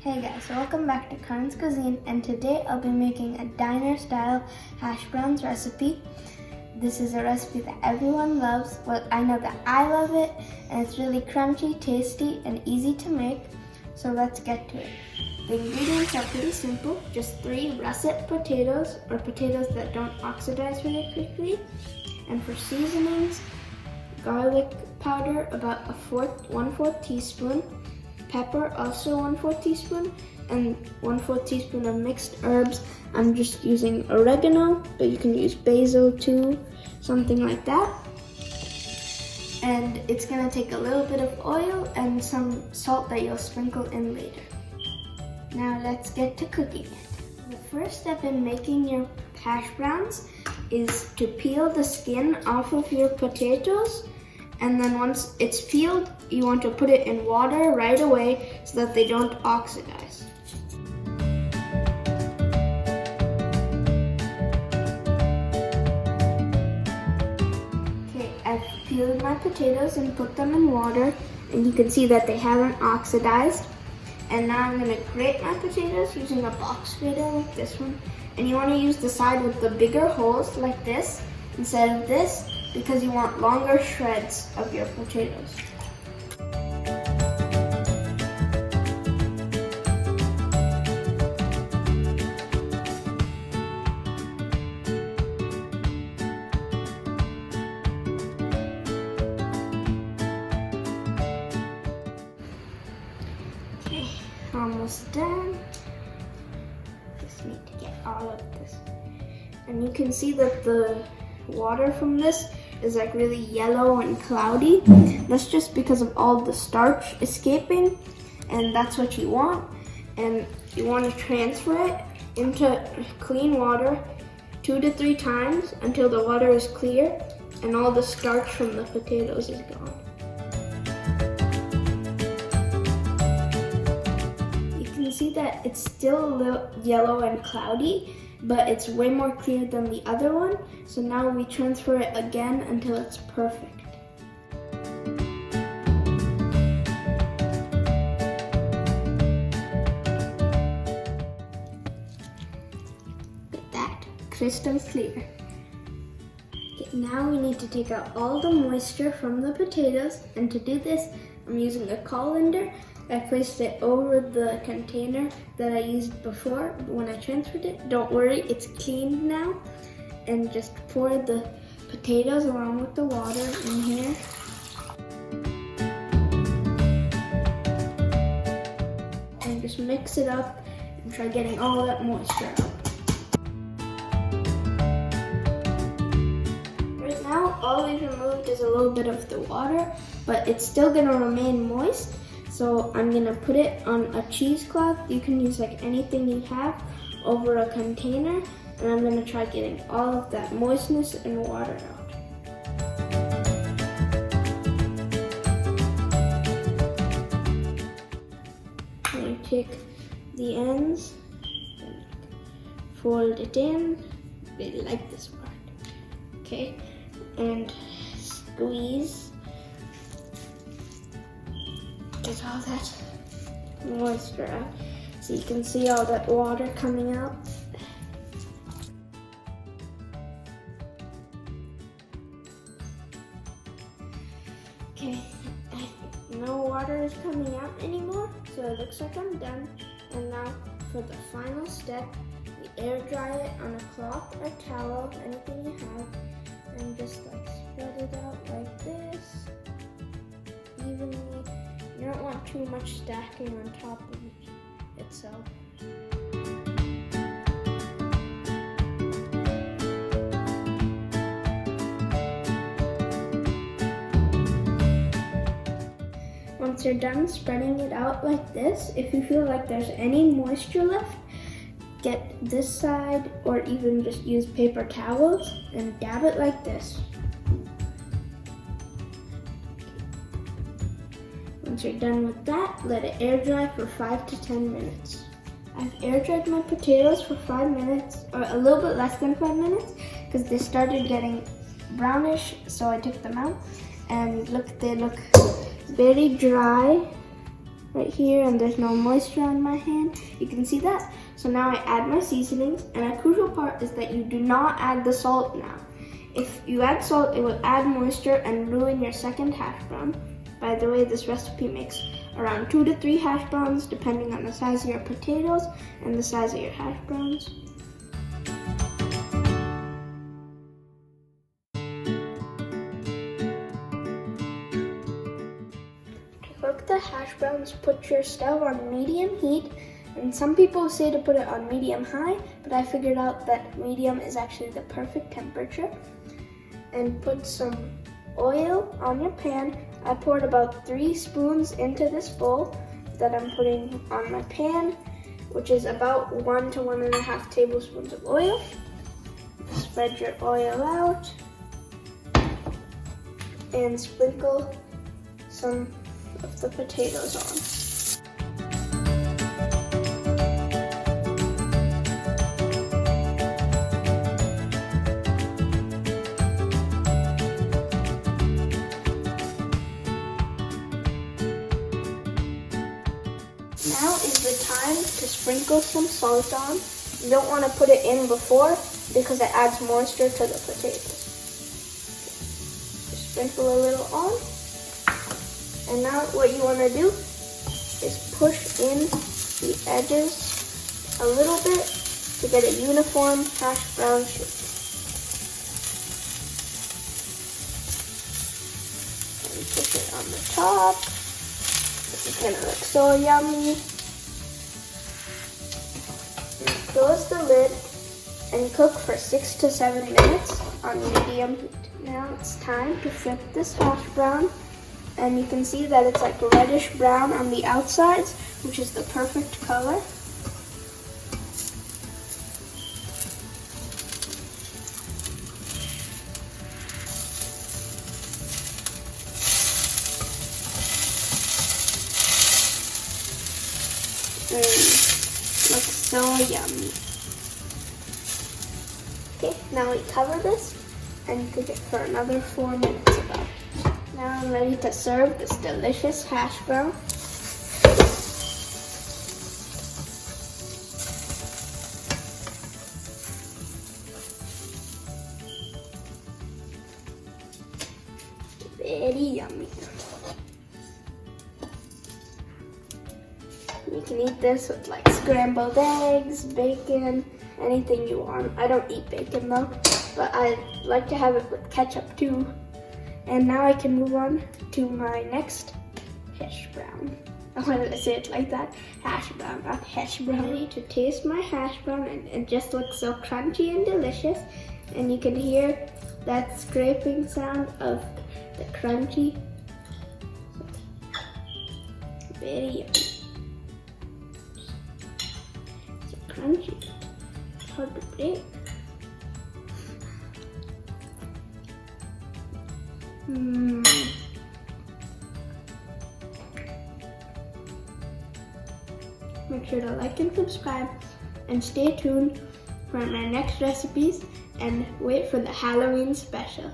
Hey guys, welcome back to Karan's Cuisine, and today I'll be making a diner style hash browns recipe. This is a recipe that everyone loves. Well, I know that I love it, and it's really crunchy, tasty, and easy to make. So let's get to it. The ingredients are pretty simple, just 3 russet potatoes, or potatoes that don't oxidize really quickly. And for seasonings, garlic powder, about 1/4 teaspoon, pepper, also 1/4 teaspoon, and 1/4 teaspoon of mixed herbs. I'm just using oregano, but you can use basil too, something like that. And it's gonna take a little bit of oil and some salt that you'll sprinkle in later. Now let's get to cooking it. The first step in making your hash browns is to peel the skin off of your potatoes. And then once it's peeled, you want to put it in water right away so that they don't oxidize. Okay, I've peeled my potatoes and put them in water, and you can see that they haven't oxidized. And now I'm going to grate my potatoes using a box grater like this one. And you want to use the side with the bigger holes like this instead of this, because you want longer shreds of your potatoes. Okay, almost done. Just need to get all of this. And you can see that the water from this is like really yellow and cloudy. That's just because of all the starch escaping, and that's what you want. And you want to transfer it into clean water 2 to 3 times until the water is clear and all the starch from the potatoes is gone. You can see that it's still a little yellow and cloudy, but it's way more clear than the other one. So now we transfer it again until it's perfect. Look at that, crystal clear. Okay, now we need to take out all the moisture from the potatoes, and to do this, I'm using a colander. I placed it over the container that I used before when I transferred it. Don't worry, it's cleaned now. And just pour the potatoes along with the water in here. And just mix it up and try getting all that moisture out. Right now, all we've removed is a little bit of the water, but it's still gonna remain moist. So I'm gonna put it on a cheesecloth. You can use like anything you have over a container, and I'm gonna try getting all of that moistness and water out. I'm gonna take the ends and fold it in. Really like this part. Okay, and squeeze. Get all that moisture out, so you can see all that water coming out. Okay, no water is coming out anymore, so it looks like I'm done. And now for the final step, we air dry it on a cloth or towel, anything you have, and just like spread it out like this evenly. You don't want too much stacking on top of itself. Once you're done spreading it out like this, if you feel like there's any moisture left, get this side or even just use paper towels and dab it like this. Once you're done with that, let it air dry for 5 to 10 minutes. I've air dried my potatoes for 5 minutes, or a little bit less than 5 minutes, because they started getting brownish, so I took them out. And look, they look very dry right here, and there's no moisture on my hand. You can see that. So now I add my seasonings, and a crucial part is that you do not add the salt now. If you add salt, it will add moisture and ruin your second hash brown. By the way, this recipe makes around 2 to 3 hash browns depending on the size of your potatoes and the size of your hash browns. To cook the hash browns, put your stove on medium heat, and some people say to put it on medium high, but I figured out that medium is actually the perfect temperature. And put some oil on your pan. I poured about 3 spoons into this bowl that I'm putting on my pan, which is about 1 to 1.5 tablespoons of oil. Spread your oil out and sprinkle some of the potatoes on. Now is the time to sprinkle some salt on. You don't want to put it in before because it adds moisture to the potatoes. Just sprinkle a little on. And now what you want to do is push in the edges a little bit to get a uniform hash brown shape. And push it on the top. It's gonna look so yummy. Close the lid and cook for 6 to 7 minutes on medium heat. Now it's time to flip this hash brown, and you can see that it's like reddish brown on the outsides, which is the perfect color. Looks so yummy. Okay, now we cover this and cook it for another 4 minutes about. Now I'm ready to serve this delicious hash brown. Very yummy. You can eat this with like scrambled eggs, bacon, anything you want. I don't eat bacon though, but I like to have it with ketchup too. And now I can move on to my next hash brown. Why did I say it like that? Hash brown, not hash brown. Ready to taste my hash brown, and it just looks so crunchy and delicious. And you can hear that scraping sound of the crunchy. Very yummy. Crunchy. It's hard to break. Make sure to like and subscribe, and stay tuned for my next recipes, and wait for the Halloween special.